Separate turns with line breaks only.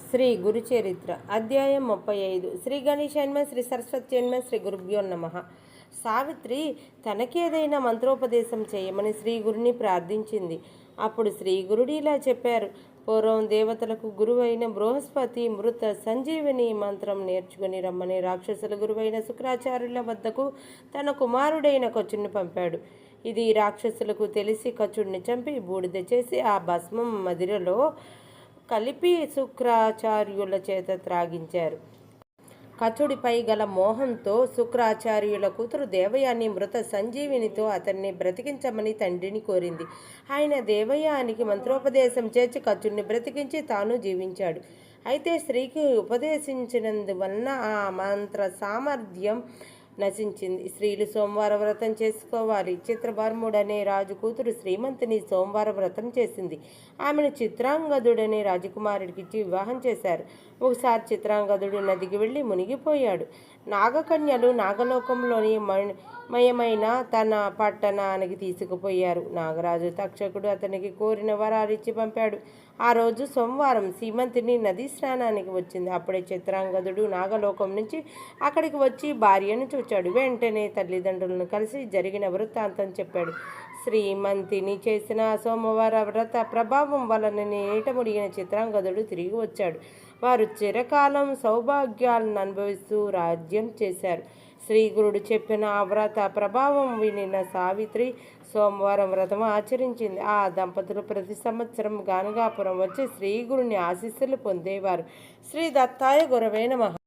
శ్రీ గురుచరిత్ర అధ్యాయం 35 శ్రీ గణేశాన్మ శ్రీ సరస్వత్యన్మ శ్రీ గురుభ్యో నమః. సావిత్రి తనకేదైనా మంత్రోపదేశం చేయమని శ్రీ గురుని ప్రార్థించింది. అప్పుడు శ్రీ గురుడు ఇలా చెప్పారు. పూర్వం దేవతలకు గురువైన బృహస్పతి మృత సంజీవిని మంత్రం నేర్చుకుని రమ్మని రాక్షసుల గురువైన శుక్రాచార్యుల వద్దకు తన కుమారుడైన కచుడిని పంపాడు. ఇది రాక్షసులకు తెలిసి కచుడిని చంపి బూడిద చేసి ఆ భస్మం మదిరలో కలిపి శుక్రాచార్యుల చేత త్రాగించారు. కచుడిపై గల మోహంతో శుక్రాచార్యుల కూతురు దేవయాని మృత సంజీవినితో అతన్ని బ్రతికించమని తండ్రిని కోరింది. ఆయన దేవయానికి మంత్రోపదేశం చేసి కచుడిని బ్రతికించి తాను జీవించాడు. అయితే స్త్రీకి ఉపదేశించినందువలన ఆ మంత్ర సామర్థ్యం నశించింది. స్త్రీలు సోమవార వ్రతం చేసుకోవాలి. చిత్రవర్ముడనే రాజు కూతురు శ్రీమంతిని సోమవార వ్రతం చేసింది. ఆమెను చిత్రాంగదుడనే రాజకుమారుడికిచ్చి వివాహం చేశారు. ఒకసారి చిత్రాంగదుడు నదికి వెళ్ళి మునిగిపోయాడు. నాగకన్యలు నాగలోకంలోని మయమైన తన పట్టణానికి తీసుకుపోయారు. నాగరాజు తక్షకుడు అతనికి కోరిన వరాలిచ్చి పంపాడు. ఆ రోజు సోమవారం. సీమంతిని నదీ స్నానానికి వచ్చింది. అప్పుడే చిత్రాంగదుడు నాగలోకం నుంచి అక్కడికి వచ్చి భార్యను చూచాడు. వెంటనే తల్లిదండ్రులను కలిసి జరిగిన వృత్తాంతం చెప్పాడు. శ్రీమంతిని చేసిన సోమవార వ్రత ప్రభావం వలన నీట మునిగిన చిత్రాంగదుడు తిరిగి వచ్చాడు. వారు చిరకాలం సౌభాగ్యాలను అనుభవిస్తూ రాజ్యం చేశారు. శ్రీగురుడు చెప్పిన ఆ వ్రత ప్రభావం వినిన సావిత్రి సోమవారం వ్రతం ఆచరించింది. ఆ దంపతులు ప్రతి సంవత్సరం గానగాపురం వచ్చి శ్రీగురుని ఆశీస్సులు పొందేవారు. శ్రీ దత్తాయ గురవే నమః.